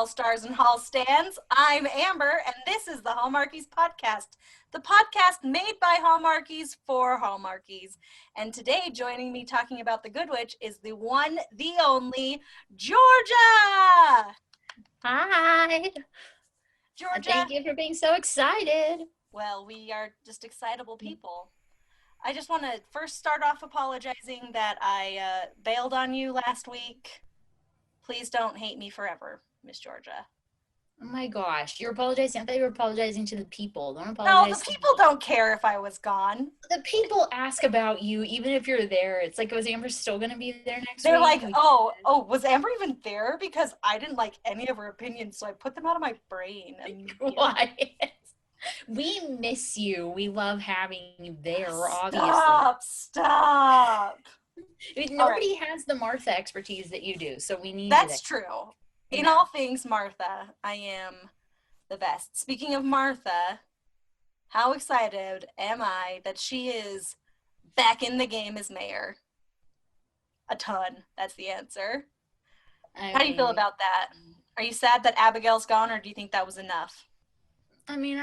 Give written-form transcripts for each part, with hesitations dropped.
Hall Stars and Hall Stands. I'm Amber, and this is the Hallmarkies Podcast, the podcast made by Hallmarkies for Hallmarkies. And today, joining me talking about The Good Witch is the one, the only, Georgia! Hi! Georgia! Thank you for being so excited. Well, we are just excitable people. I just want to first start off apologizing that I bailed on you last week. Please don't hate me forever, Miss Georgia. Oh my gosh, you're apologizing. I thought you were apologizing to the people. Don't No, apologize. the people don't care if I was gone. The people ask about you even if you're there. It's like, was Amber still going to be there next They're week? like, oh, was Amber even there? Because I didn't like any of her opinions, so I put them out of my brain. And, Quiet. We miss you. We love having you there, obviously. Stop. Nobody has the Martha expertise that you do, so we need That's true. In all things Martha, I am the best. Speaking of Martha, how excited am I that she is back in the game as mayor? A ton. That's the answer. How do you feel about that? Are you sad that Abigail's gone, or do you think that was enough? I mean,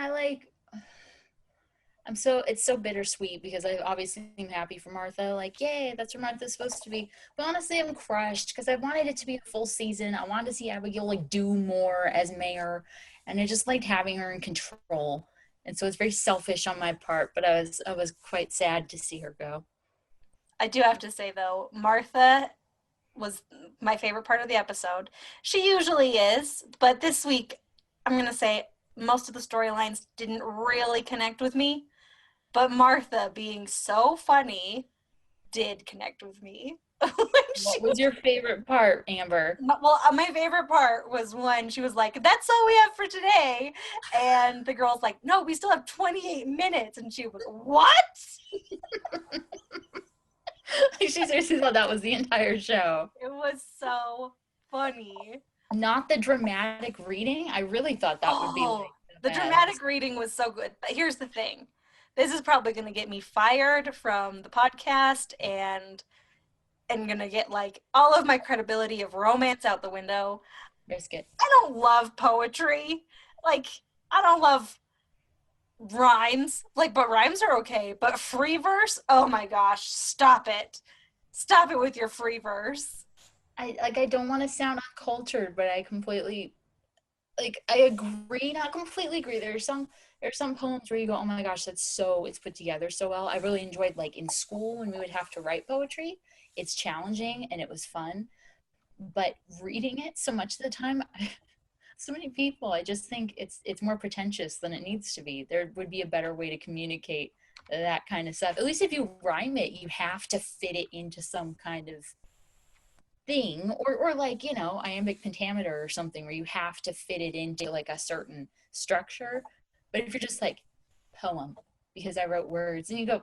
it's so bittersweet because I obviously am happy for Martha. Like, yay, that's where Martha's supposed to be. But honestly, I'm crushed because I wanted it to be a full season. I wanted to see Abigail like do more as mayor, and I just liked having her in control. And so it's very selfish on my part, but I was quite sad to see her go. I do have to say though, Martha was my favorite part of the episode. She usually is, but this week I'm gonna say most of the storylines didn't really connect with me. But Martha being so funny did connect with me. What was your favorite part, Amber? Well, my favorite part was when she was like, that's all we have for today. And the girl's like, no, we still have 28 minutes. And she was, what? She seriously thought that was the entire show. It was so funny. Not the dramatic reading. I really thought that would be like the dramatic reading was so good. But here's the thing. This is probably going to get me fired from the podcast and going to get like all of my credibility of romance out the window. Risk it. I don't love poetry. Like, I don't love rhymes. Like, but rhymes are okay. But free verse? Oh my gosh, stop it. Stop it with your free verse. I don't want to sound uncultured, but I agree, not completely agree. There's some poems where you go, oh my gosh, it's put together so well. I really enjoyed like in school when we would have to write poetry. It's challenging and it was fun, but reading it so much of the time, so many people, I just think it's more pretentious than it needs to be. There would be a better way to communicate that kind of stuff. At least if you rhyme it, you have to fit it into some kind of thing, or like, iambic pentameter or something where you have to fit it into like a certain structure. But if you're just like poem because I wrote words, and you go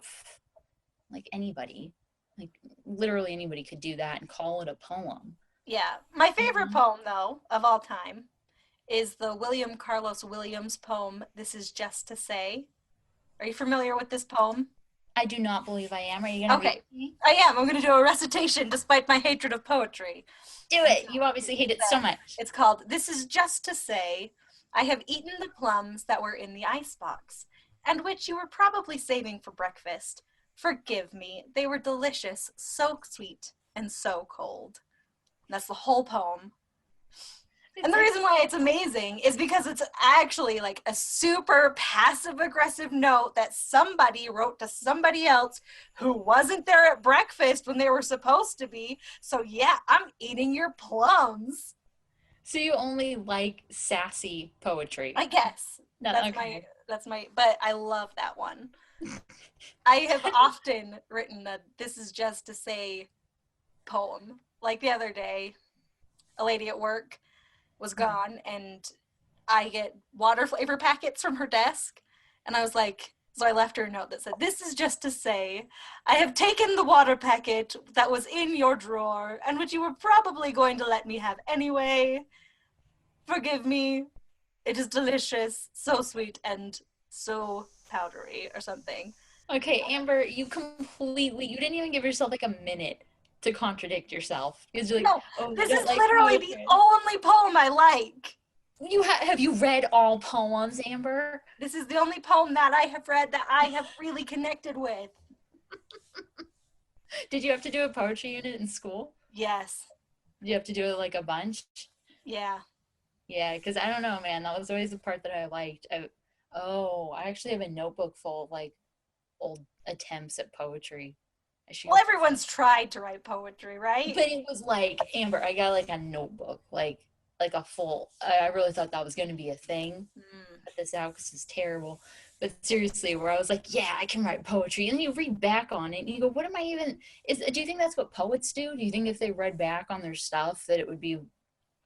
like anybody, like literally anybody could do that and call it a poem. Yeah, my favorite poem though of all time is the William Carlos Williams poem, This Is Just to Say. Are you familiar with this poem? I do not believe I am. Are you going to read me? I am. I'm going to do a recitation despite my hatred of poetry. Do it. You obviously hate it so much. It's called, This Is Just to Say, I have eaten the plums that were in the icebox, and which you were probably saving for breakfast. Forgive me. They were delicious, so sweet, and so cold. And that's the whole poem. And the reason why it's amazing is because it's actually like a super passive-aggressive note that somebody wrote to somebody else who wasn't there at breakfast when they were supposed to be. So yeah, I'm eating your plums. So you only like sassy poetry? I guess. No, that's my, but I love that one. I have often written a This Is Just to Say poem. Like the other day, a lady at work was gone, and I get water flavor packets from her desk, and I was like, so I left her a note that said, this is just to say, I have taken the water packet that was in your drawer, and which you were probably going to let me have anyway. Forgive me. It is delicious, so sweet, and so powdery, or something. Okay, Amber, you didn't even give yourself like a minute to contradict yourself. Because you're like, no, this is like literally the only poem I like. Have you read all poems, Amber? This is the only poem that I have read that I have really connected with. Did you have to do a poetry unit in school? Yes. Did you have to do it like a bunch? Yeah. Yeah, because I don't know, man. That was always the part that I liked. I actually have a notebook full of like old attempts at poetry. I should. Well, everyone's tried to write poetry, right? But it was like, Amber, I got like a notebook, like a full. I really thought that was going to be a thing. Cut this out because it's terrible. But seriously, where I was like, yeah, I can write poetry, and then you read back on it, and you go, what am I even? Do you think that's what poets do? Do you think if they read back on their stuff that it would be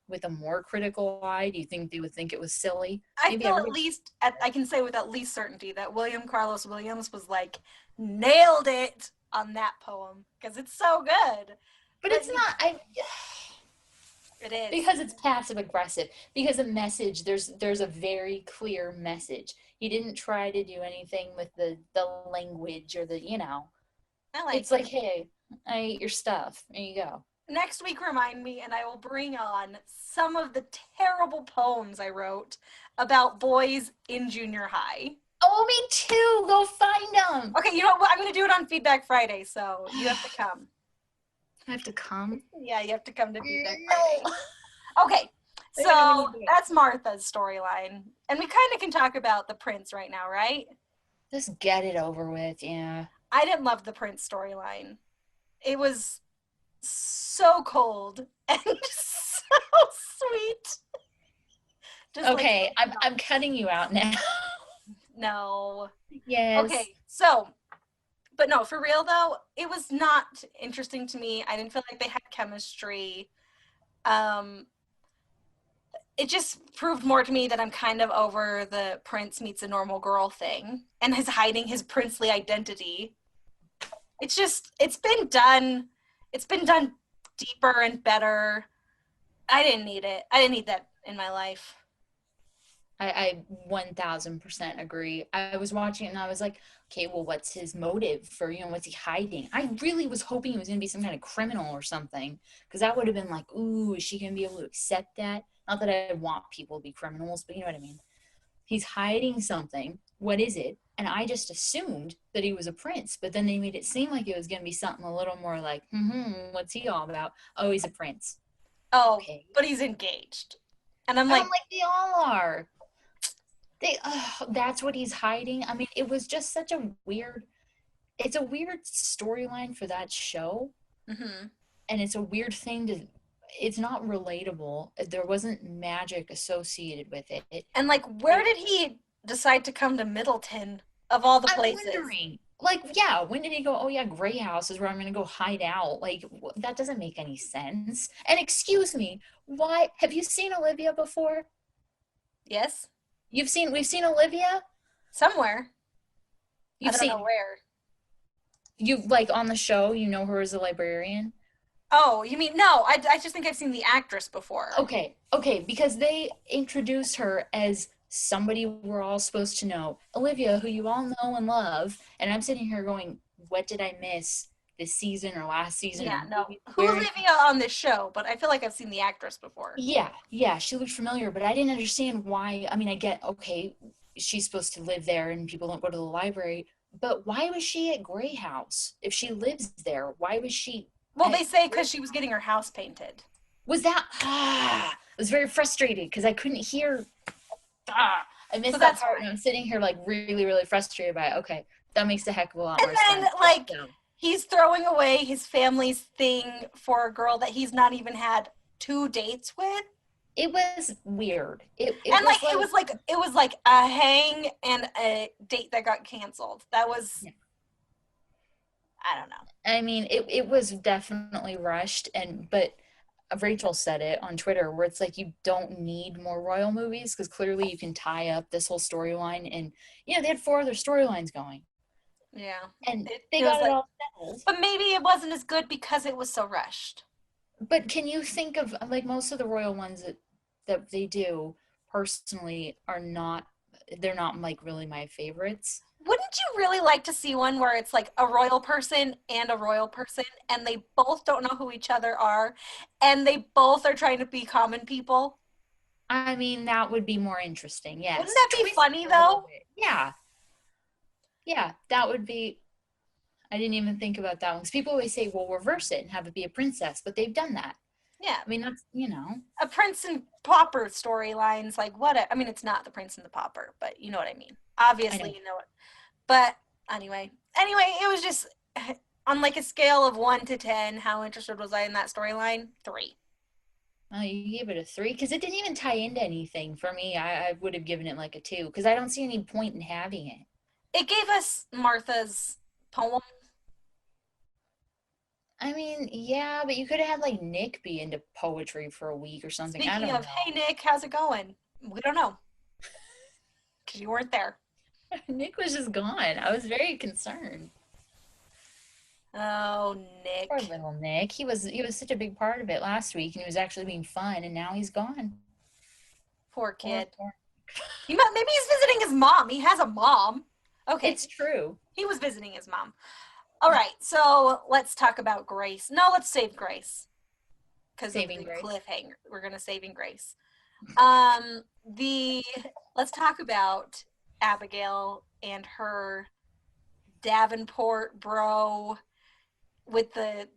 with a more critical eye? Do you think they would think it was silly? I feel at least, I can say with at least certainty that William Carlos Williams was like, nailed it on that poem because it's so good. But it's not. It is. Because it's passive aggressive. Because a message, there's a very clear message. He didn't try to do anything with the language or it's like, hey, I ate your stuff. There you go. Next week, remind me, and I will bring on some of the terrible poems I wrote about boys in junior high. Oh, me too. Go find them. Okay, you know what? I'm going to do it on Feedback Friday, so you have to come. I have to come? Yeah, you have to come to Feedback Friday. Okay, so that's Martha's storyline. And we kind of can talk about the prince right now, right? Just get it over with, yeah. I didn't love the prince storyline. It was so cold and so sweet. Just okay, like, I'm cutting you out now. No. Yes. Okay, so, but no, for real though, it was not interesting to me. I didn't feel like they had chemistry. It just proved more to me that I'm kind of over the prince meets a normal girl thing and his hiding his princely identity. It's been done deeper and better. I didn't need it. I didn't need that in my life. I 1000% agree. I was watching it and I was like, okay, well, what's his motive for, what's he hiding? I really was hoping it was going to be some kind of criminal or something, because that would have been like, ooh, is she going to be able to accept that? Not that I want people to be criminals, but you know what I mean. He's hiding something. What is it? And I just assumed that he was a prince, but then they made it seem like it was going to be something a little more like, what's he all about? Oh, he's a prince. Oh, okay. But he's engaged. And I'm like, they all are. That's what he's hiding. I mean, it was just such a weird storyline for that show. Mm-hmm. And it's a weird thing it's not relatable. There wasn't magic associated with it. And like, where did he decide to come to Middleton of all the places? I'm wondering. Like, yeah, when did he go, oh yeah, Grey House is where I'm going to go hide out? Like, that doesn't make any sense. And excuse me, why? Have you seen Olivia before? Yes. We've seen Olivia? Somewhere. I don't know where. You, like, on the show, you know her as a librarian? Oh, you mean, no, I just think I've seen the actress before. Okay, because they introduced her as somebody we're all supposed to know. Olivia, who you all know and love. And I'm sitting here going, what did I miss this season or last season? Yeah, no. Who's Olivia on this show? But I feel like I've seen the actress before. Yeah, she looked familiar, but I didn't understand why. I mean, I get, okay, she's supposed to live there and people don't go to the library, but why was she at Grey House? If she lives there, why was she? Well, they say because she was getting her house painted. Was that? I was very frustrated because I couldn't hear. I missed that part, and I'm sitting here like really, really frustrated by it. Okay, that makes a heck of a lot more sense. And then, like, he's throwing away his family's thing for a girl that he's not even had 2 dates with. It was weird. It was like a hang and a date that got canceled. That was, yeah. I don't know. I mean, it was definitely rushed, but Rachel said it on Twitter where it's like, you don't need more royal movies because clearly you can tie up this whole storyline, and they had 4 other storylines going. Yeah. And they got it all settled. But maybe it wasn't as good because it was so rushed. But can you think of, like, most of the royal ones that they do personally they're not like really my favorites. Wouldn't you really like to see one where it's like a royal person and a royal person and they both don't know who each other are and they both are trying to be common people? I mean, that would be more interesting. Yes. Wouldn't that be Twist funny it a little though? bit. Yeah. Yeah, that would be. I didn't even think about that one because people always say, well, reverse it and have it be a princess, but they've done that. Yeah. I mean, that's, A Prince and Pauper storylines, like what? I mean, it's not the Prince and the Pauper, but you know what I mean. I Obviously, know. you know it. But anyway, it was just on like a scale of 1 to 10. How interested was I in that storyline? 3. You gave it a 3 because it didn't even tie into anything for me. I would have given it like a 2 because I don't see any point in having it. It gave us Martha's poem. I mean, yeah, but you could have had like Nick be into poetry for a week or something. I Speaking don't of, hey know. Nick, how's it going? We don't know because you weren't there. Nick was just gone. I was very concerned. Oh, Poor Nick, little Nick. He was such a big part of it last week, and he was actually being fun, and now he's gone. poor Poor, kid. poor. Maybe he's visiting his mom. He has a mom. Okay, It's true. he was visiting his mom. All right, so let's talk about Grace. No, let's save Grace because of Saving the Grace. cliffhanger. We're gonna saving Grace. The Let's talk about Abigail and her Davenport bro with the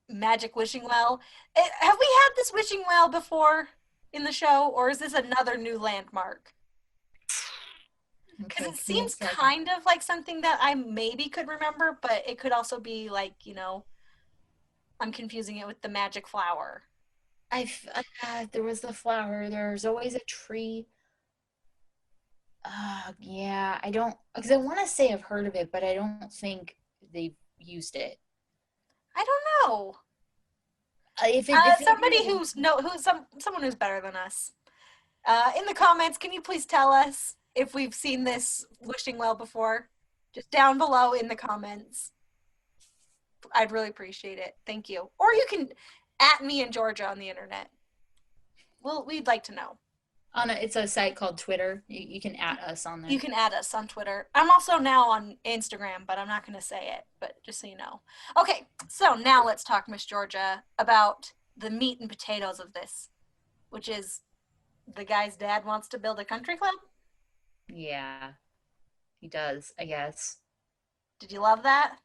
magic wishing well. Have we had this wishing well before in the show, or is this another new landmark? Because Okay, it give me a seems second. kind of like something that I maybe could remember, but it could also be like, I'm confusing it with the magic flower. There was the flower. There's always a tree. Yeah, I don't, because I want to say I've heard of it, but I don't think they've used it. I don't know. If it Somebody is, someone who's better than us. In the comments, can you please tell us if we've seen this wishing well before? Just down below in the comments. I'd really appreciate it. Thank you. Or you can at me and Georgia on the internet. We'd like to know. it's a site called Twitter. You can at us on You there. can add us on Twitter. I'm also now on Instagram, but I'm not going to say it, but just so you know. Okay, so now let's talk, Miss Georgia, about the meat and potatoes of this, which is the guy's dad wants to build a country club. Yeah, he does, I guess. Did you love that?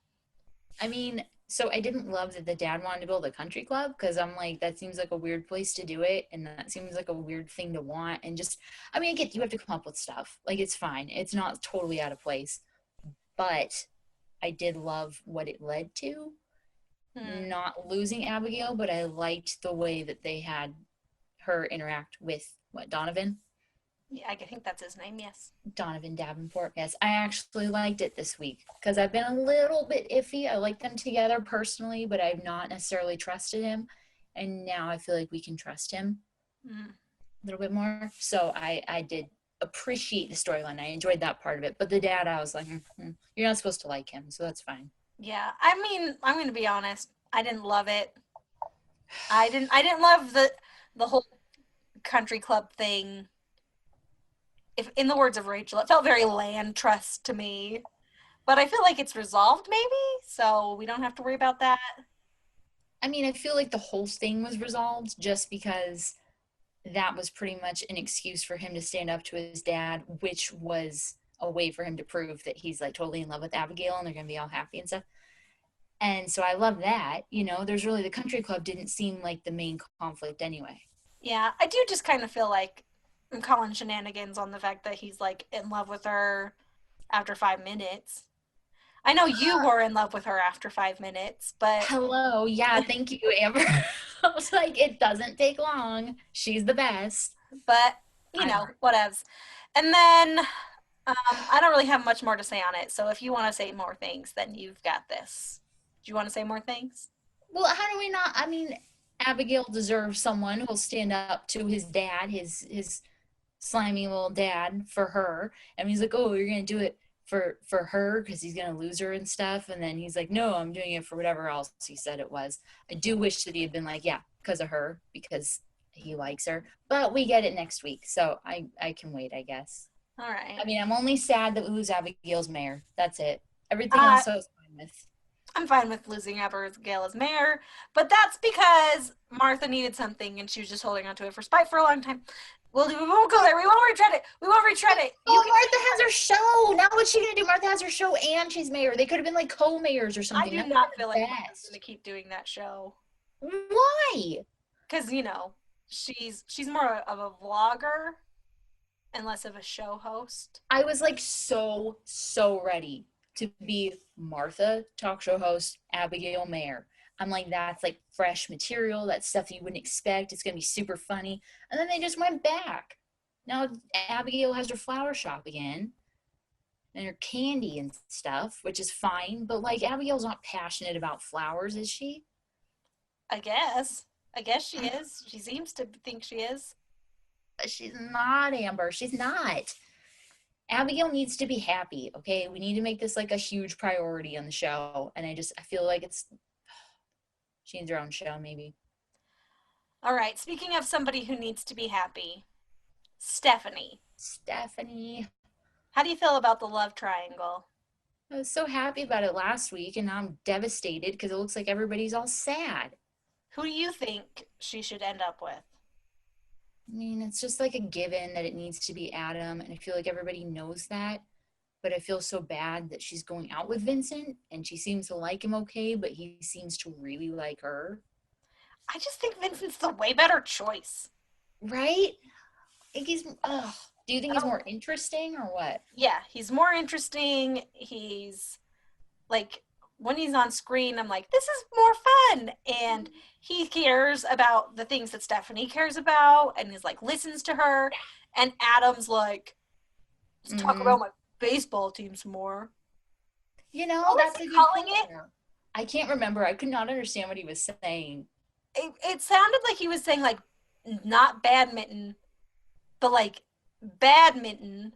I mean, so I didn't love that the dad wanted to build a country club because I'm like, that seems like a weird place to do it. And that seems like a weird thing to want. And just, I mean, I get you have to come up with stuff. Like, it's fine. It's not totally out of place. But I did love what it led to. Hmm. Not losing Abigail, but I liked the way that they had her interact with Donovan? Yeah, I think that's his name. Yes. Donovan Davenport. Yes, I actually liked it this week because I've been a little bit iffy. I like them together personally, but I've not necessarily trusted him. And now I feel like we can trust him Hmm. a little bit more. So I did appreciate the storyline. I enjoyed that part of it. But the dad, I was like, you're not supposed to like him, so that's fine. Yeah. I mean, I'm going to be honest. I didn't love it. I didn't love the whole country club thing. If in the words of Rachel, it felt very land trust to me. But I feel like it's resolved maybe, so we don't have to worry about that. I mean, I feel like the whole thing was resolved just because that was pretty much an excuse for him to stand up to his dad, which was a way for him to prove that he's like totally in love with Abigail and they're going to be all happy and stuff. And so I love that. There's really the country club didn't seem like the main conflict anyway. Yeah, I do just kind of feel like I'm calling shenanigans on the fact that he's like in love with her after 5 minutes. I know you were in love with her after 5 minutes, but Hello. Yeah, thank you, Amber. I was like, it doesn't take long. She's the best. but I love her. whatevs. And then I don't really have much more to say on it. So if you want to say more things, then you've got this. Do you want to say more things? Well, how do we not? I mean, Abigail deserves someone who'll stand up to his dad, his slimy little dad for her. And he's like, "Oh, you're gonna do it for her because he's gonna lose her and stuff." And then he's like, "No, I'm doing it for whatever else he said it was." I do wish that he had been like, "Yeah, because of her, because he likes her." But we get it next week, so I can wait, I guess. All right. I mean, I'm only sad that we lose Abigail's mayor. That's it. Everything Uh, else I was fine with. I'm fine with losing Abigail as mayor, but that's because Martha needed something and she was just holding on to it for spite for a long time. Well, we won't go there. We won't retread it. We won't retread it. Oh, Martha has her show. Now what's she gonna do? Martha has her show and she's mayor. They could have been like co-mayors or I something. do That not would've feel been like the Martha's best. going to keep doing that show. Why? Because, you know, she's more of a vlogger and less of a show host. I was like so ready to be Martha, talk show host, Abigail mayor. I'm like, that's like fresh material. That's stuff that you wouldn't expect. It's gonna be super funny. And then they just went back. Now Abigail has her flower shop again and her candy and stuff, which is fine. But like Abigail's not passionate about flowers, is she? I guess. I guess she is. She seems to think she is. She's not, Amber. She's not. Abigail needs to be happy, okay? We need to make this like a huge priority on the show. And I feel like she needs her own show, maybe. All right. Speaking of somebody who needs to be happy, Stephanie. Stephanie. How do you feel about the love triangle? I was so happy about it last week, and now I'm devastated because it looks like everybody's all sad. Who do you think she should end up with? I mean, it's just like a given that it needs to be Adam, and I feel like everybody knows that. But I feel so bad that she's going out with Vincent, and she seems to like him okay, but he seems to really like her. I just think Vincent's the way better choice. Right? I think do you think he's more interesting or what? Yeah, he's more interesting. He's like, when he's on screen, I'm like, this is more fun. And he cares about the things that Stephanie cares about and is like, listens to her. And Adam's like, let's talk about my baseball team some more. You know, what that's was he calling it? I can't remember. I could not understand what he was saying. It sounded like he was saying like, not badminton, but like badminton.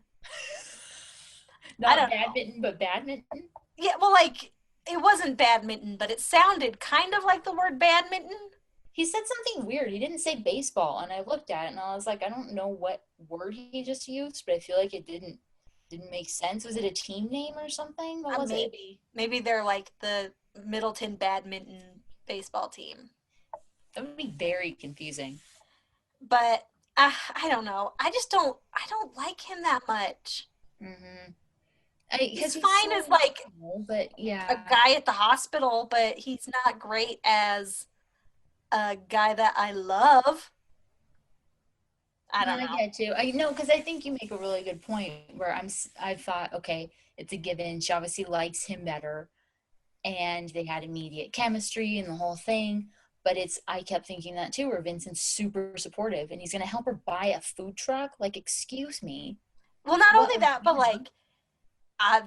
Not badminton, but badminton? Yeah, well, like, it wasn't badminton, but it sounded kind of like the word badminton. He said something weird. He didn't say baseball, and I looked at it and I was like, I don't know what word he just used, but I feel like it didn't make sense. Was it a team name or something? What was it? Maybe they're like the Middleton badminton baseball team. That would be very confusing. But I don't know. I don't like him that much. Mm-hmm. He's fine as like but yeah, a guy at the hospital, but he's not great as a guy that I love. I don't know. I get you. I know, because I think you make a really good point where I thought, okay, it's a given. She obviously likes him better, and they had immediate chemistry and the whole thing. But I kept thinking that too, where Vincent's super supportive and he's going to help her buy a food truck. Like, excuse me. Well, not only that, but like,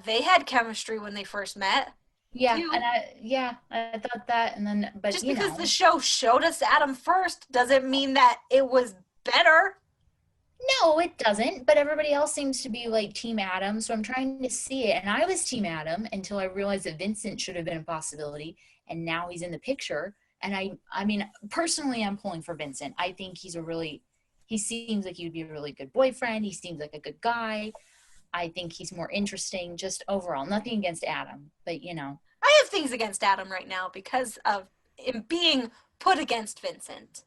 they had chemistry when they first met. Yeah, too. And I thought that, and then, but just because the show showed us Adam first doesn't mean that it was better. No, it doesn't. But everybody else seems to be like Team Adam, so I'm trying to see it. And I was Team Adam until I realized that Vincent should have been a possibility, and now he's in the picture. And I mean, personally, I'm pulling for Vincent. I think he seems like he'd be a really good boyfriend. He seems like a good guy. I think he's more interesting, just overall. Nothing against Adam, but you know. I have things against Adam right now because of him being put against Vincent.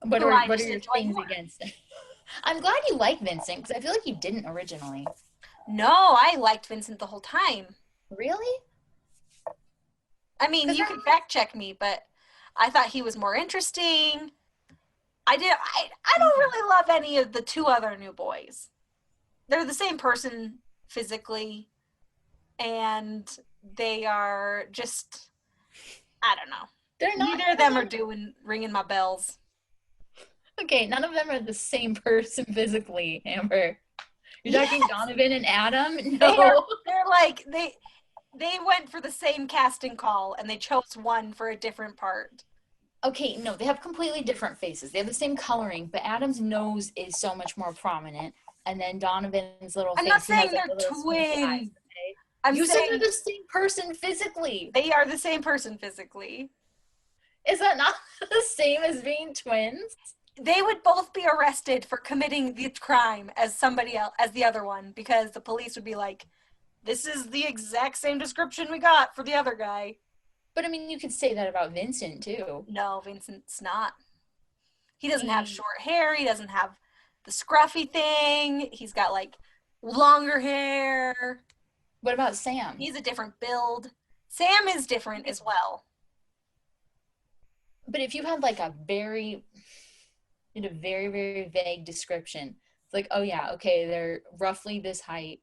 What are your things against him? I'm glad you like Vincent, because I feel like you didn't originally. No, I liked Vincent the whole time. Really? I mean, you can fact check me, but I thought he was more interesting. I don't really love any of the two other new boys. They're the same person physically, and they are just, I don't know. They're not. Neither of them are ringing my bells. Okay, none of them are the same person physically, Amber. You're talking Donovan and Adam? No. They're like, they went for the same casting call, and they chose one for a different part. Okay, no, they have completely different faces. They have the same coloring, but Adam's nose is so much more prominent. And then Donovan's little face. I'm not saying they're twins. Okay? You said they're the same person physically. They are the same person physically. Is that not the same as being twins? They would both be arrested for committing the crime as somebody else, as the other one, because the police would be like, this is the exact same description we got for the other guy. But I mean, you could say that about Vincent too. No, Vincent's not. He doesn't have He, short hair. He doesn't have the scruffy thing. He's got like longer hair. what about Sam? He's a different build. Sam is different as well. But if you had like very, very vague description, it's like, oh yeah, okay, they're roughly this height,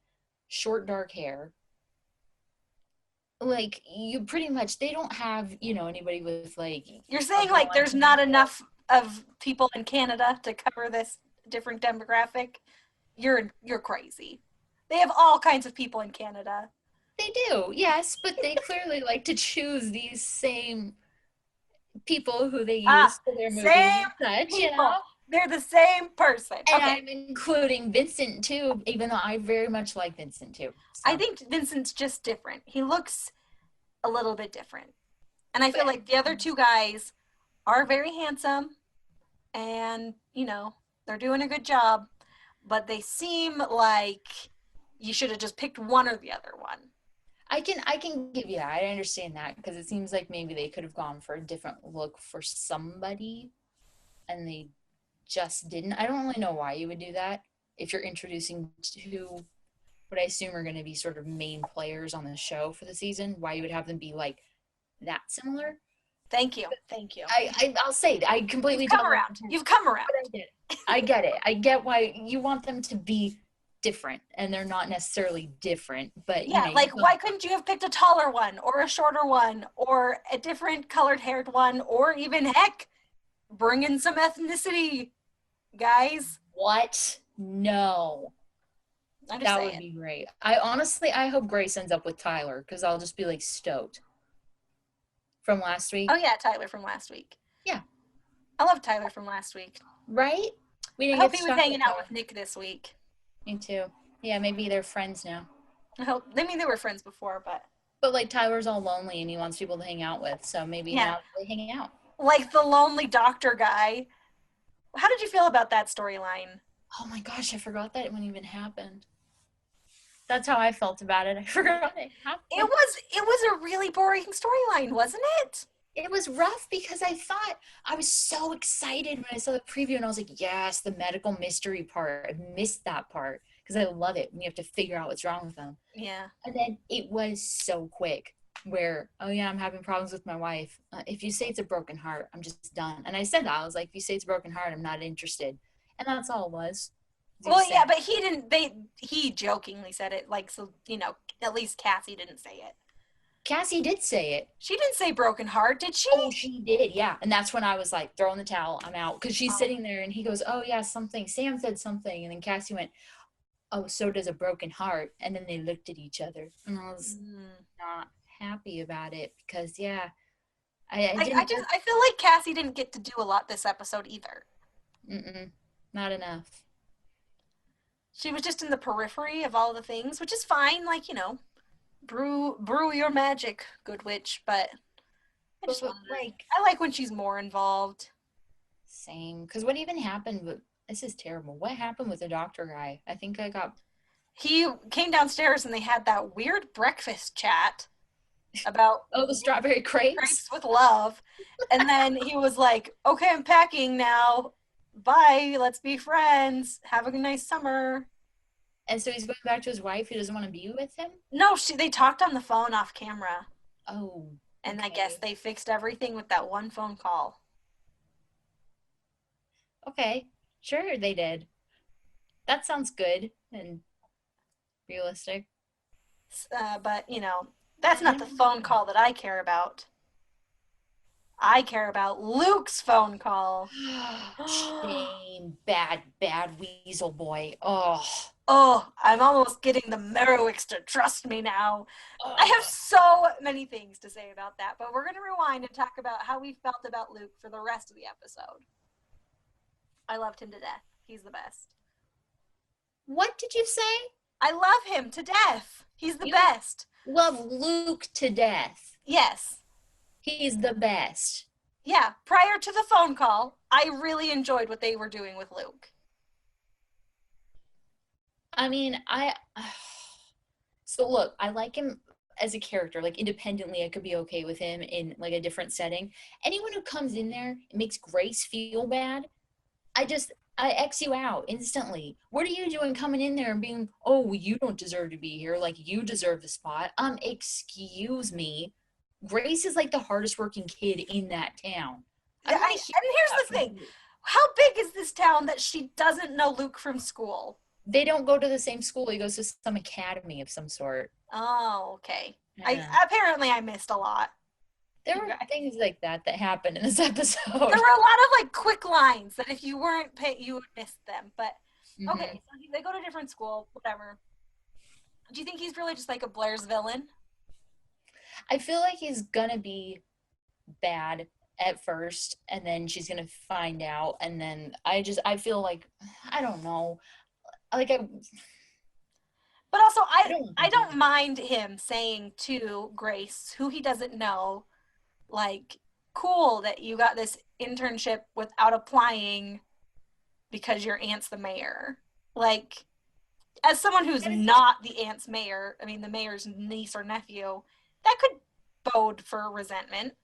short dark hair. Like you pretty much, they don't have, anybody with like You're a saying like there's blonde not hair. enough of people in Canada to cover this different demographic? You're crazy. They have all kinds of people in Canada. They do, yes, but they clearly like to choose these same people who they Ah, use for their movies same and such, people. They're the same person. And Okay. I'm including Vincent too, even though I very much like Vincent too. I So, think Vincent's just different. He looks a little bit different. And I feel but like the other two guys are very handsome and, they're doing a good job, but they seem like you should have just picked one or the other one. I can give you that. I understand that because it seems like maybe they could have gone for a different look for somebody and they just didn't. I don't really know why you would do that if you're introducing two what I assume are going to be sort of main players on the show for the season, why you would have them be like that similar. Thank you. Thank you. I'll say I completely You've come totally around. You've come around. but I get it. I get why you want them to be different, and they're not necessarily different. But Yeah, like why couldn't you have picked a taller one or a shorter one or a different colored haired one or even heck, bring in some ethnicity, guys? what? No, I'm just that would saying. be great. I hope Grace ends up with Tyler because I'll just be like stoked. From last week, Oh yeah, Tyler from last week. yeah, I love Tyler from last week. right? We I didn't hope get he to was talk hanging about out that. with Nick this week. Me too. Yeah, maybe they're friends now. I mean, they were friends before, but But like Tyler's all lonely and he wants people to hang out with, so maybe yeah, now they hang out. like the lonely doctor guy. How did you feel about that storyline? Oh my gosh, I forgot that one even happened. That's how I felt about it. I forgot it happened. It was a really boring storyline, wasn't it? It was rough because I was so excited when I saw the preview and I was like, yes, the medical mystery part. I missed that part because I love it when you have to figure out what's wrong with them. Yeah. And then it was so quick where, oh yeah, I'm having problems with my wife. If you say it's a broken heart, I'm just done. And I said that. I was like, if you say it's a broken heart, I'm not interested. And that's all it was. Well, yeah, but he didn't. He jokingly said it, like so. At least Cassie didn't say it. Cassie did say it. She didn't say broken heart, did she? Oh, she did, yeah. And that's when I was like, throwing the towel, I'm out. Because she's Oh. sitting there and he goes, oh, yeah, something. Sam said something. And then Cassie went, oh, so does a broken heart. And then they looked at each other. And I was not happy about it because, yeah, I Like, didn't. I feel like Cassie didn't get to do a lot this episode either. Not enough. She was just in the periphery of all the things, which is fine. Like, brew your magic, good witch. But I like when she's more involved. Same. Because what even happened with, this is terrible. What happened with the doctor guy? I think I got. He came downstairs and they had that weird breakfast chat about Oh, the strawberry crepes? crepes with love. And then he was like, okay, I'm packing now. Bye. Let's be friends. Have a nice summer. And so he's going back to his wife who doesn't want to be with him? No, they talked on the phone off camera. Oh. And I guess they fixed everything with that one phone call. Okay. Sure, they did. That sounds good and realistic. But, that's not the phone call that I care about. I care about Luke's phone call. Shame. Bad, bad weasel boy. Oh. Oh, I'm almost getting the Merowicks to trust me now. Oh. I have so many things to say about that, but we're going to rewind and talk about how we felt about Luke for the rest of the episode. I loved him to death. He's the best. What did you say? I love him to death. He's the best. Love Luke to death. Yes. He's the best. Yeah, prior to the phone call, I really enjoyed what they were doing with Luke. I mean, so look, I like him as a character, like independently, I could be okay with him in like a different setting. Anyone who comes in there and makes Grace feel bad, I X you out instantly. What are you doing coming in there and being, oh, well, you don't deserve to be here. Like you deserve the spot. Excuse me. Grace is like the hardest working kid in that town. I And want to hear here's that the from thing. you. How big is this town that she doesn't know Luke from school? They don't go to the same school. He goes to some academy of some sort. Oh, okay. Yeah. I missed a lot. There were things like that that happened in this episode. There were a lot of like quick lines that if you weren't paying, you would miss them. But okay, so they go to a different school, whatever. Do you think he's really just like a Blair's villain? I feel like he's gonna be bad at first, and then she's gonna find out, and then I feel like I don't know, like But also, don't I don't mind him saying to Grace, who he doesn't know, like, cool that you got this internship without applying because your aunt's the mayor. Like, as someone who's not the aunt's mayor, I mean, the mayor's niece or nephew, that could bode for resentment.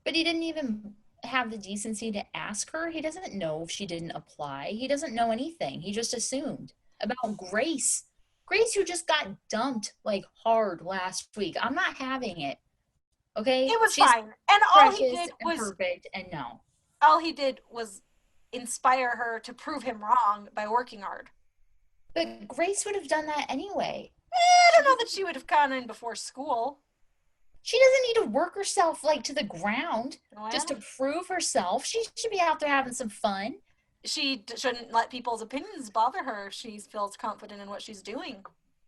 But he didn't even have the decency to ask her. He doesn't know if she didn't apply. He doesn't know anything. He just assumed about Grace. Grace, who just got dumped like hard last week. I'm not having it. Okay? It was She's fine. And all he precious did and was perfect, and no. all he did was inspire her to prove him wrong by working hard. But Grace would have done that anyway. I don't know that she would have gone in before school. She doesn't need to work herself like to the ground Well, just to prove herself. She should be out there having some fun. she shouldn't let people's opinions bother her if she feels confident in what she's doing.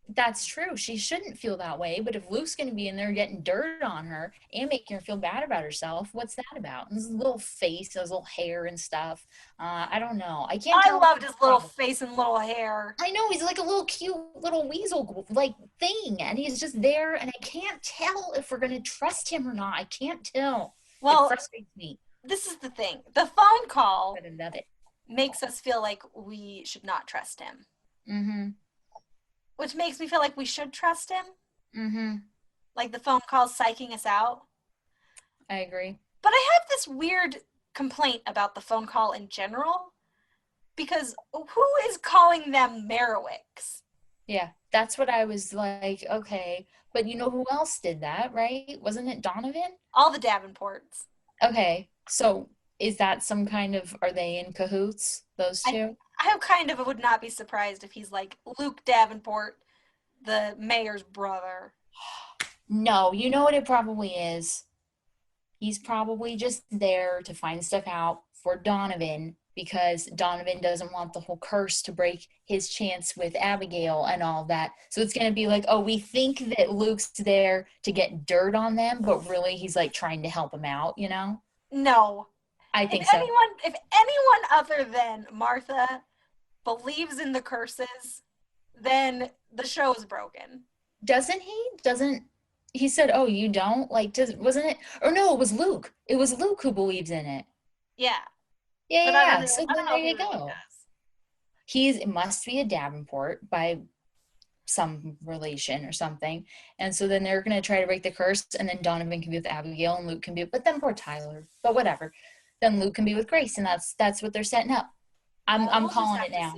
That's true. She shouldn't feel that way. But if Luke's going to be in there getting dirt on her and making her feel bad about herself, what's that about? And his little face, his little hair and stuff. I don't know. I can't. I loved his little face and little hair. I know, he's like a little cute little weasel like thing, and he's just there, and I can't tell if we're going to trust him or not. I can't tell. Well, it frustrates me. This is the thing. The phone call I love it. makes us feel like we should not trust him. Mm-hmm. Which makes me feel like we should trust him. Mm-hmm. Like the phone call's psyching us out. I agree. But I have this weird complaint about the phone call in general. Because who is calling them Merowicks? Yeah, that's what I was like, okay. But you know who else did that, right? Wasn't it Donovan? All the Davenports. Okay, so is that some kind of, are they in cahoots, those two? I kind of would not be surprised if he's like Luke Davenport, the mayor's brother. No, you know what it probably is? He's probably just there to find stuff out for Donovan because Donovan doesn't want the whole curse to break his chance with Abigail and all that. So it's going to be like, oh, we think that Luke's there to get dirt on them, but really he's like trying to help them out, you know? No. I think so. If anyone other than Martha believes in the curses, then the show is broken. Doesn't he? He said, oh, you don't? Like, wasn't it? Or no, it was Luke. It was Luke who believes in it. Yeah. Yeah. So then there you go. It must be a Davenport by some relation or something. And so then they're going to try to break the curse, and then Donovan can be with Abigail, and Luke can be, but then poor Tyler. But whatever. Then Luke can be with Grace, and that's what they're setting up. I'm calling it now.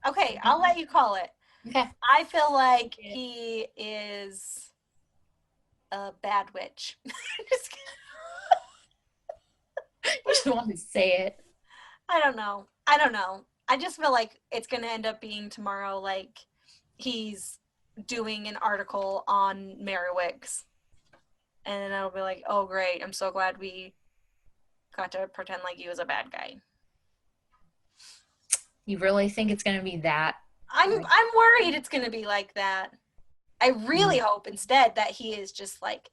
Okay, I'll let you call it. Okay. I feel like he is a bad witch. Just You just want to say it. I don't know. I just feel like it's going to end up being tomorrow like he's doing an article on Merowicks. And then I'll be like, oh, great. I'm so glad we got to pretend like he was a bad guy. You really think it's going to be that? I'm worried it's going to be like that. I really hope instead that he is just like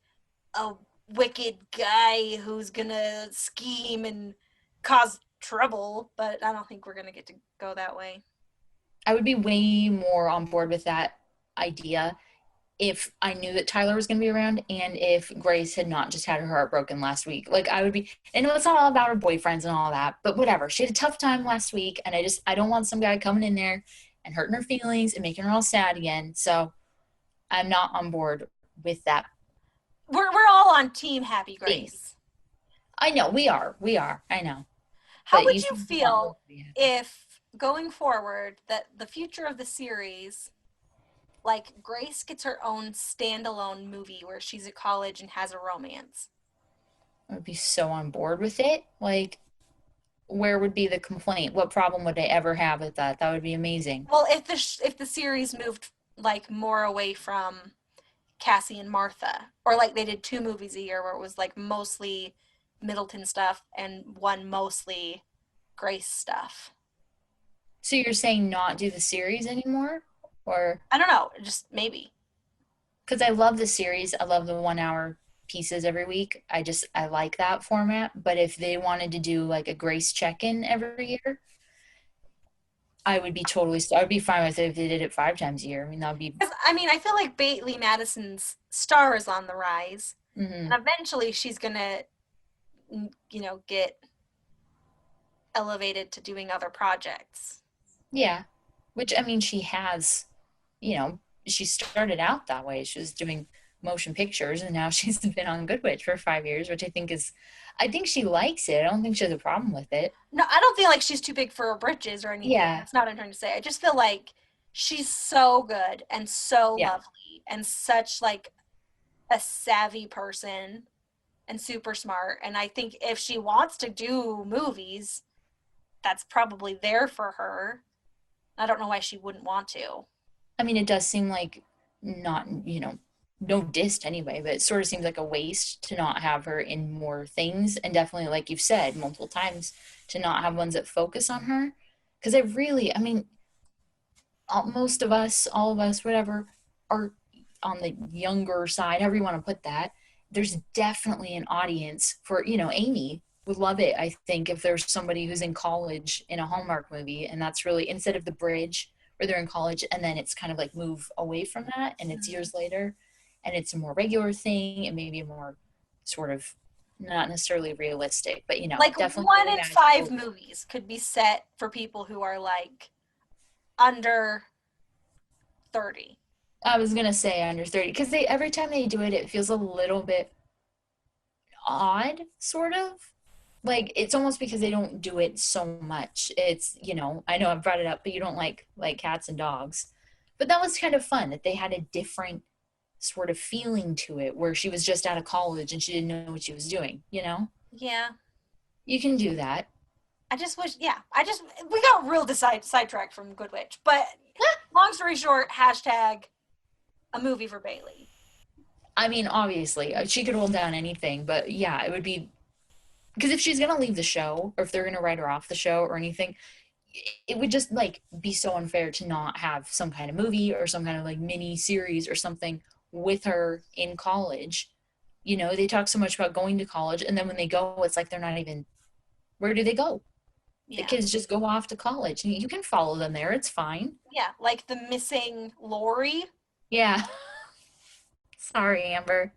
a wicked guy who's going to scheme and cause trouble, but I don't think we're going to get to go that way. I would be way more on board with that idea if I knew that Tyler was going to be around and if Grace had not just had her heart broken last week. Like, I would be, and it's not all about her boyfriends and all that, but whatever. She had a tough time last week, and I don't want some guy coming in there and hurting her feelings and making her all sad again. So I'm not on board with that we're all on team Happy Grace. I know we are. I know. How But would you you seem to want Will feel to be happy. if going forward that the future of the series, like Grace gets her own standalone movie where she's at college and has a romance? I would be so on board with it. Like, where would be the complaint? What problem would I ever have with that? That would be amazing. Well, if the series moved like more away from Cassie and Martha, or like they did 2 movies a year where it was like mostly Middleton stuff and one mostly Grace stuff. So you're saying not do the series anymore? Or I don't know, just maybe. because I love the series, I love the 1 hour pieces every week. I like that format. But if they wanted to do like a Grace check-in every year, I would be fine with it if they did it 5 times a year. I mean, that would be 'Cause, I mean, I feel like Bailey Madison's star is on the rise, mhm. and eventually she's gonna, get elevated to doing other projects. Yeah. Which I mean, she has, you know, she started out that way. She was doing motion pictures and now she's been on Good Witch for 5 years, which I think she likes it. I don't think she has a problem with it. No, I don't feel like she's too big for her britches or anything. Yeah. That's not what I'm trying to say. I just feel like she's so good and so Yeah. lovely and such like a savvy person and super smart. And I think if she wants to do movies, that's probably there for her. I don't know why she wouldn't want to. I mean, it does seem like not, no dist anyway, but it sort of seems like a waste to not have her in more things. And definitely, like you've said multiple times, to not have ones that focus on her. Because I mean, most of us, all of us, whatever, are on the younger side, however you want to put that. There's definitely an audience for, Amy would love it, I think, if there's somebody who's in college in a Hallmark movie, and that's really instead of the bridge where they're in college and then it's kind of like move away from that and it's Mhm. years later and it's a more regular thing and maybe a more sort of not necessarily realistic, but Like definitely one really in five magical. movies could be set for people who are like under 30. I was gonna say under 30 because they every time they do it, it feels a little bit odd, sort of. Like it's almost because they don't do it so much. It's, I know I've brought it up, but you don't like cats and dogs. But that was kind of fun that they had a different sort of feeling to it where she was just out of college and she didn't know what she was doing. Yeah. You can do that. I just wish, yeah, we got real sidetracked from Good Witch. But long story short, hashtag a movie for Bailey. I mean, obviously, she could hold down anything, but yeah, it would be because if she's gonna leave the show or if they're gonna write her off the show or anything, it would just like be so unfair to not have some kind of movie or some kind of like mini series or something with her in college. They talk so much about going to college and then when they go, it's like they're not even where do they go? The Yeah. kids just go off to college. You can follow them there. It's fine. Yeah. Like the missing Lori. Yeah. Sorry, Amber.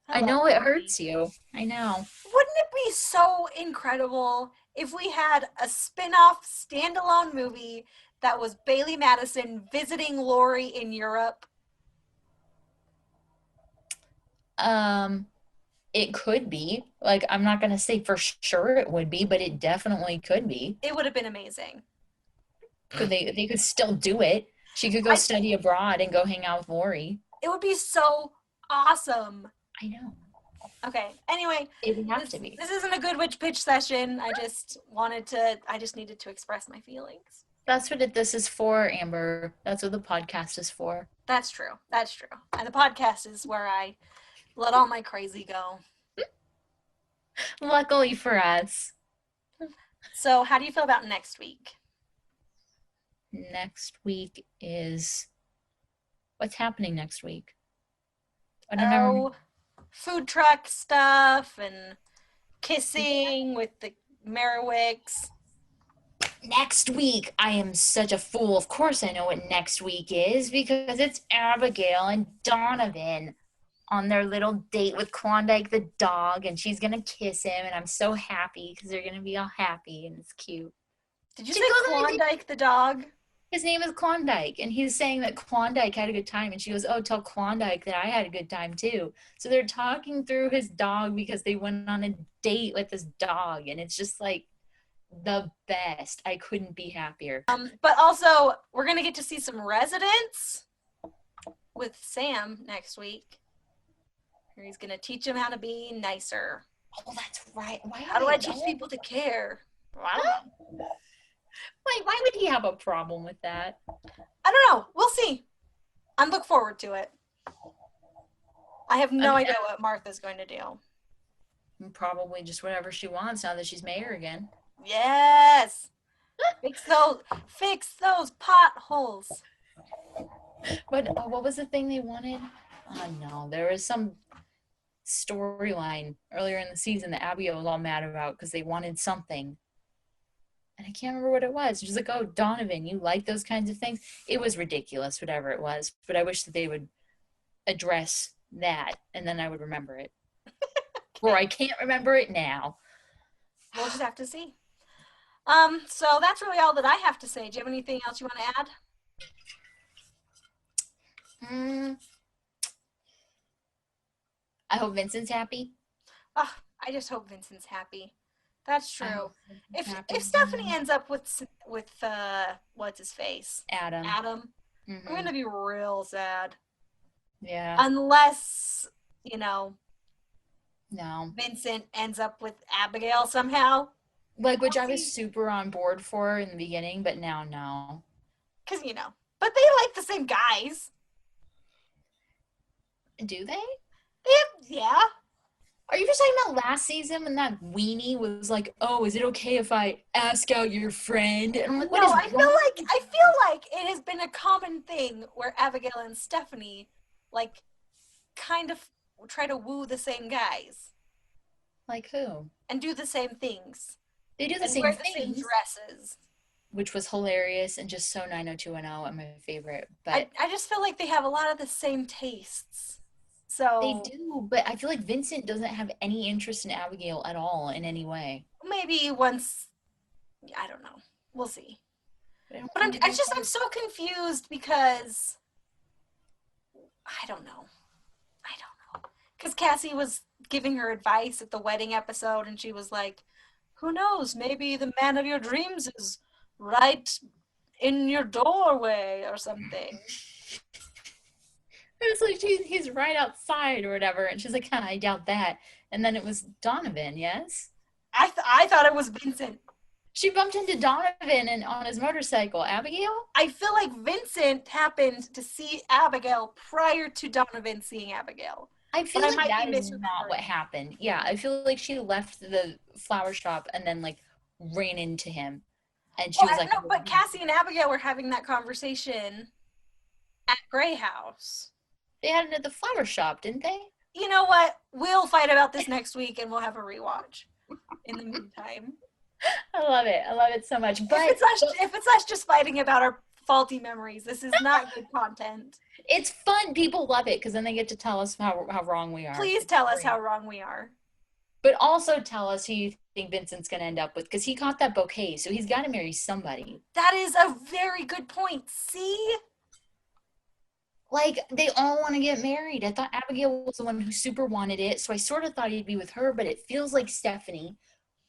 I I love know it Lori. hurts you. I know. Wouldn't it be so incredible if we had a spin-off standalone movie that was Bailey Madison visiting Lori in Europe? Um, it could be. Like, I'm not gonna say for sure it would be, but it definitely could be. It would have been amazing. Could they could still do it. She could go I, study abroad and go hang out with Lori. it would be so awesome. I know. Okay. Anyway, It would have this to be. this isn't a good witch pitch session. I just needed to express my feelings. That's what this is for, Amber. That's what the podcast is for. That's true. That's true. And the podcast is where I let all my crazy go. Luckily for us. So, how do you feel about next week? Next week is what's happening next week? I don't know. Food truck stuff and kissing with the Merowicks. Next week, I am such a fool. Of course, I know what next week is because it's Abigail and Donovan on their little date with Klondike the dog, and she's gonna kiss him, and I'm so happy because they're gonna be all happy and it's cute. Did you She say goes on a date- Klondike the dog? His name is Klondike, and he's saying that Klondike had a good time, and she goes, "Oh, tell Klondike that I had a good time too." So they're talking through his dog because they went on a date with this dog, and it's just like the best. I couldn't be happier. But also, we're gonna get to see some residents with Sam next week. He's gonna teach him how to be nicer. Oh, that's right. How do I teach people to care? Well, I don't know. Why would he have a problem with that? I don't know. We'll see. I look forward to it. I have no idea what Martha's going to do. Probably just whatever she wants now that she's mayor again. Yes. Fix those potholes. But what was the thing they wanted? Oh no, there was some storyline earlier in the season that Abigail was all mad about because they wanted something. And I can't remember what it was. She's like, "Oh, Donovan, you like those kinds of things?" It was ridiculous, whatever it was. But I wish that they would address that, and then I would remember it. Or I can't remember it now. We'll just have to see. So that's really all that I have to say. Do you have anything else you want to add? I hope Vincent's happy. Oh, I just hope Vincent's happy. That's true. If Stephanie ends up with what's his face? Adam. I'm gonna be real sad. Yeah. Unless, no. Vincent ends up with Abigail somehow. Like, which I was super on board for in the beginning, but now no. Because, but they like the same guys. Do they? Yeah. Are you just talking about last season when that weenie was like, "Oh, is it okay if I ask out your friend?" And I'm like, no, I feel like it has been a common thing where Abigail and Stephanie, like, kind of try to woo the same guys. Like who? And do the same things. They do the same wear things. The same dresses. Which was hilarious and just so 90210 and my favorite. But I just feel like they have a lot of the same tastes. So they do, but I feel like Vincent doesn't have any interest in Abigail at all in any way. Maybe once, I don't know. We'll see. But I'm so confused because I don't know. Because Cassie was giving her advice at the wedding episode, and she was like, "Who knows? Maybe the man of your dreams is right in your doorway or something." It was like he's right outside or whatever, and she's like, "I doubt that." And then it was Donovan, yes? I thought it was Vincent. She bumped into Donovan on his motorcycle. Abigail? I feel like Vincent happened to see Abigail prior to Donovan seeing Abigail. I feel like that is not what happened. Yeah, I feel like she left the flower shop and then like ran into him, and she was like, "No." But Cassie and Abigail were having that conversation at Grey House. They had it at the flower shop, didn't they? You know what? We'll fight about this next week, and we'll have a rewatch. In the meantime, I love it. I love it so much. But if it's us just fighting about our faulty memories, this is not good content. It's fun. People love it because then they get to tell us how wrong we are. Please tell us how wrong we are. But also tell us who you think Vincent's going to end up with, because he got that bouquet, so he's got to marry somebody. That is a very good point. See? Like, they all want to get married. I thought Abigail was the one who super wanted it, so I sort of thought he'd be with her, but it feels like Stephanie,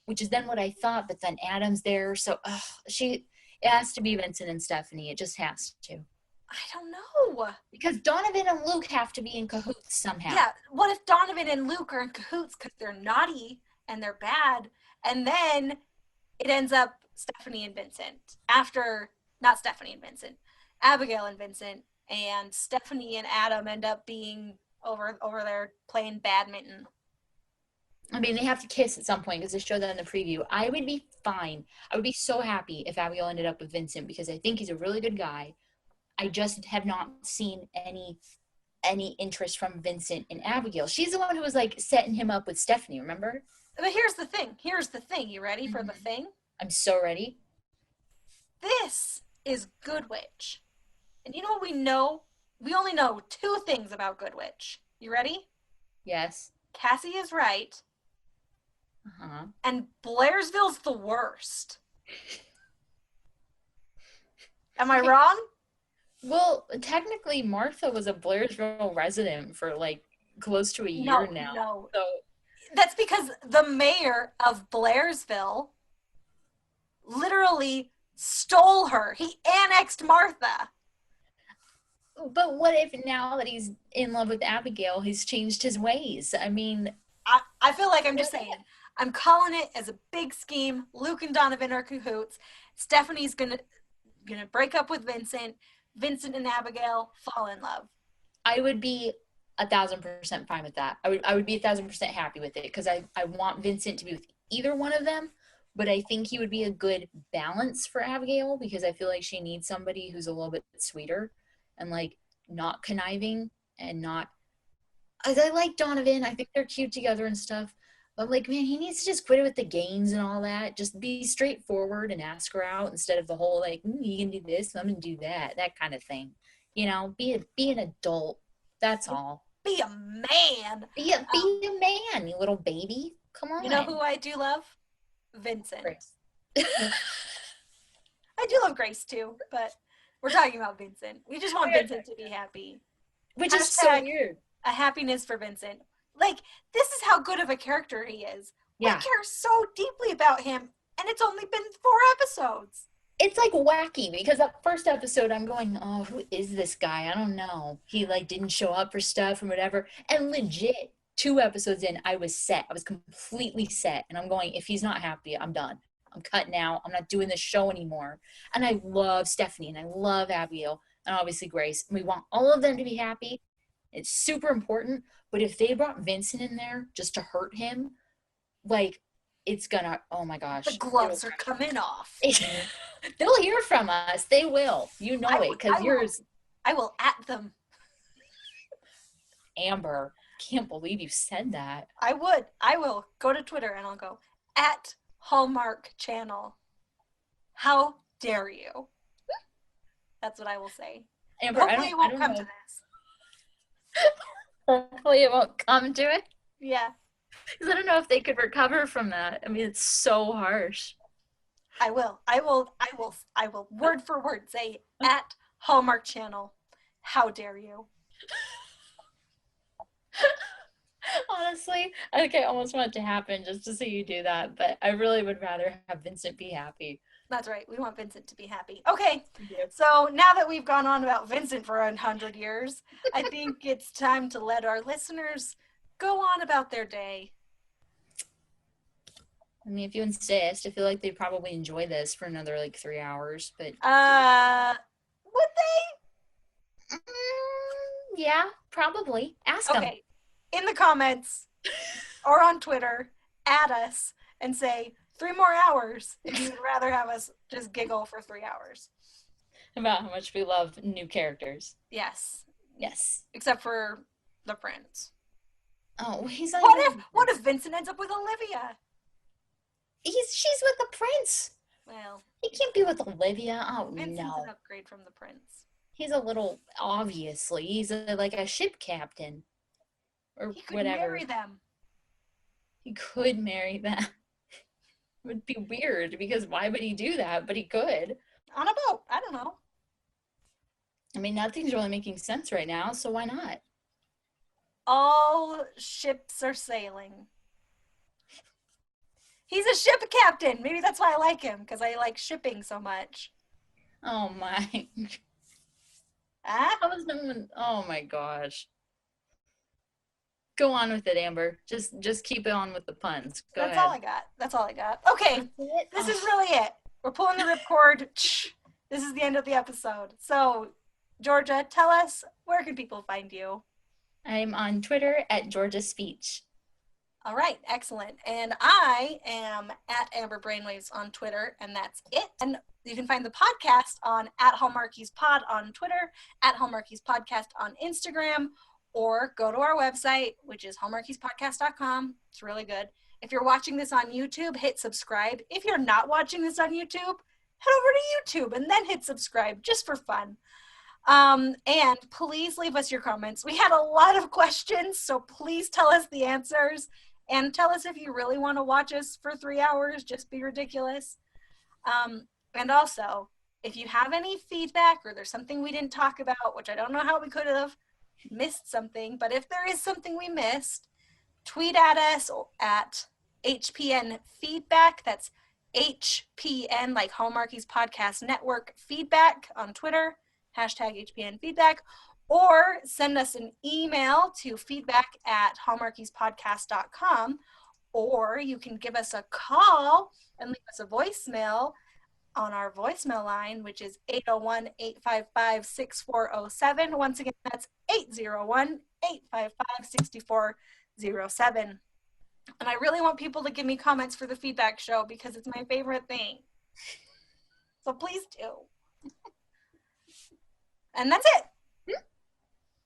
which is then what I thought, but then Adam's there, so it has to be Vincent and Stephanie. It just has to. I don't know. Because Donovan and Luke have to be in cahoots somehow. Yeah, what if Donovan and Luke are in cahoots because they're naughty and they're bad, and then it ends up Stephanie and Vincent. Not Stephanie and Vincent, Abigail and Vincent, and Stephanie and Adam end up being over there playing badminton. I mean, they have to kiss at some point because they showed that in the preview. I would be fine. I would be so happy if Abigail ended up with Vincent because I think he's a really good guy. I just have not seen any interest from Vincent in Abigail. She's the one who was like setting him up with Stephanie, remember? But here's the thing. You ready for the thing? I'm so ready. This is Good Witch. And you know what we know? We only know 2 things about Good Witch. You ready? Yes. Cassie is right. Uh-huh. And Blairsville's the worst. Am I wrong? Well, technically, Martha was a Blairsville resident for like close to a year No, now. no. So, That's because the mayor of Blairsville literally stole her. He annexed Martha. but what if now that he's in love with Abigail, he's changed his ways? I mean, I feel like I'm just what saying, I'm calling it as a big scheme. Luke and Donovan are cahoots. Stephanie's gonna break up with Vincent. Vincent and Abigail fall in love. I would be 1,000% fine with that. I would be 1,000% happy with it because I want Vincent to be with either one of them, but I think he would be a good balance for Abigail because I feel like she needs somebody who's a little bit sweeter and like not conniving and not. As I like Donovan, I think they're cute together and stuff. But like, man, he needs to just quit it with the games and all that. Just be straightforward and ask her out instead of the whole like, you can do this, I'm gonna do that, that kind of thing. You know, be an adult. That's all. Be a man. Be a man, you little baby. Come on. You know who I do love? Vincent. Grace. I do love Grace too, but we're talking about Vincent. We just want Vincent to be happy. Which is so weird. A happiness for Vincent. Like, this is how good of a character he is. Yeah. We care so deeply about him, and it's only been 4 episodes. It's like wacky because that first episode I'm going, oh, who is this guy? I don't know. He like didn't show up for stuff and whatever. And legit, 2 episodes in, I was set. I was completely set. And I'm going, if he's not happy, I'm done. I'm cutting out. I'm not doing this show anymore. And I love Stephanie and I love Abigail and obviously Grace. And we want all of them to be happy. It's super important. But if they brought Vincent in there just to hurt him, like, it's gonna, oh my gosh. The gloves are coming off. They'll hear from us. They will. You know it because yours. I will at them. Amber, can't believe you said that. I would. I will go to Twitter and I'll go at Hallmark Channel. How dare you? That's what I will say. Amber, hopefully it won't come to this. Hopefully it won't come to it. Yeah. Because I don't know if they could recover from that. I mean, it's so harsh. I will word for word say at Hallmark Channel. How dare you? Honestly, I think I almost want it to happen just to see you do that, but I really would rather have Vincent be happy. That's right. We want Vincent to be happy. Okay. So now that we've gone on about Vincent for 100 years, I think it's time to let our listeners go on about their day. I mean, if you insist, I feel like they'd probably enjoy this for another like 3 hours, but would they? Yeah, probably. Ask them. Okay. In the comments or on Twitter, add us and say 3 more hours if you'd rather have us just giggle for 3 hours. About how much we love new characters. Yes. Yes. Except for the prince. Oh, he's like. What if Vincent ends up with Olivia? She's with the prince. Well, he can't be with Olivia. Oh, Vincent's no. an upgrade from the prince. He's a little, obviously. He's like a ship captain. Or he could whatever. Marry them. He could marry them. It would be weird because why would he do that? But he could. On a boat. I don't know. I mean, nothing's really making sense right now, so why not? All ships are sailing. He's a ship captain. Maybe that's why I like him, because I like shipping so much. Oh my. How is no one? Oh my gosh. Go on with it, Amber. Just keep it on with the puns. Go ahead. That's all I got. Okay, this is really it. We're pulling the ripcord. This is the end of the episode. So, Georgia, tell us, where can people find you? I'm on Twitter at Georgia Speech. All right, excellent. And I am at Amber Brainwaves on Twitter, and that's it. And you can find the podcast on at Hallmarkies Pod on Twitter, at Hallmarkies Podcast on Instagram, or go to our website, which is hallmarkiespodcast.com. It's really good. If you're watching this on YouTube, hit subscribe. If you're not watching this on YouTube, head over to YouTube and then hit subscribe just for fun. And please leave us your comments. We had a lot of questions, so please tell us the answers. And tell us if you really want to watch us for 3 hours, just be ridiculous. And also, if you have any feedback or there's something we didn't talk about, which I don't know how we could have missed something, but if there is something we missed, tweet at us at HPN Feedback. That's HPN, like Hallmarkies Podcast Network Feedback on Twitter, hashtag HPN Feedback, or send us an email to feedback@hallmarkiespodcast.com, or you can give us a call and leave us a voicemail on our voicemail line, which is 801-855-6407. Once again, that's 801-855-6407. And I really want people to give me comments for the feedback show because it's my favorite thing. So please do. And that's it.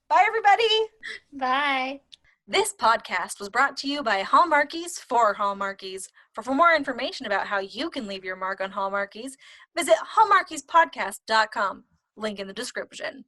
Bye, everybody. Bye. This podcast was brought to you by Hallmarkies for Hallmarkies. For more information about how you can leave your mark on Hallmarkies, visit hallmarkiespodcast.com. Link in the description.